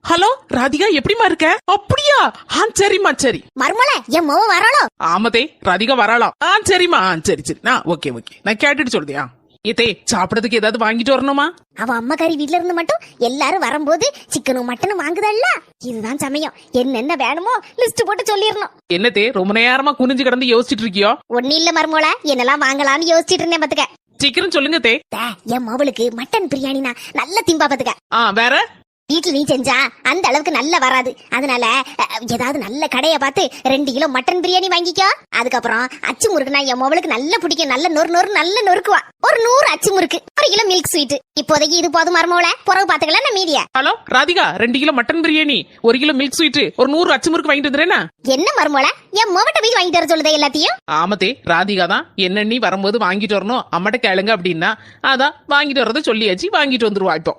Hello Radhika, எப்படிமா இருக்க? அப்படியா? சரிம்மா சரி. மர்மல என் மோவ வராளோ? ஆமதே, ராதிகா வராளாம். சரிம்மா, சரி சரி. ஓகே நான் கேட்டுட்டு சொல்றியா? ஏதே சாப்பிடறதுக்கு ஏதாவது வாங்கிட்டு வரணுமா? அவ அம்மாக்காரி வீட்ல இருந்து மட்டும் எல்லாரும் வரும்போது சிக்கனும் மட்டனும் வாங்குதல்ல, இதுதான் சமயம். என்னென்ன வேணுமோ லிஸ்ட் போட்டு சொல்லிடணும். என்னதே ரொம்ப நேரமா குனிஞ்சு கிடந்து யோசிச்சுட்டு இருக்கியோ? ஒன்னும் இல்ல மர்மோல, என்னெல்லாம் வாங்கலாம்னு யோசிச்சுட்டு இருந்தேன் பாத்துக்க. சீக்கிரம் சொல்லுங்க தே. என் மவளுக்கு மட்டன் பிரியாணினா நல்ல திம்பா பாத்துக்க. வேற வீட்டுல நீ செஞ்சா அந்த அளவுக்கு நல்ல வராது. அதனால ஏதாவது நல்ல கடையை பார்த்து 2 கிலோ மட்டன் பிரியாணி வாங்கிக்கோ. அதுக்கப்புறம் அச்சு முறுக்குனா என் மொபைலுக்கு நல்ல பிடிக்கும். நல்ல நொறு நல்ல நொறுக்குவா. ஒரு 100 அச்சு முறுக்கு, 1 கிலோ மில்க் ஸ்வீட். இப்போதைக்கு இது போதும் மருமோல, பிறகு பாத்துக்கலாம் நான் மீதியா. Hello Radhika, 2 kilo mutton biryani, 1 kilo milk sweet, ஒரு 100 அச்சு முறுக்கு வாங்கிட்டு வந்துறேனா? என்ன மருமோல, என் மொபட்ட போய் வாங்கிட்டு வர சொல்லுதே எல்லாத்தையும்? ஆமதே, ராதிகா தான் என்ன நீ வரும்போது வாங்கிட்டு வரணும், அம்மாட்ட கேளுங்க அப்படின்னா அதான் வாங்கிட்டு வரத சொல்லியாச்சு, வாங்கிட்டு வந்துருவா இப்போ.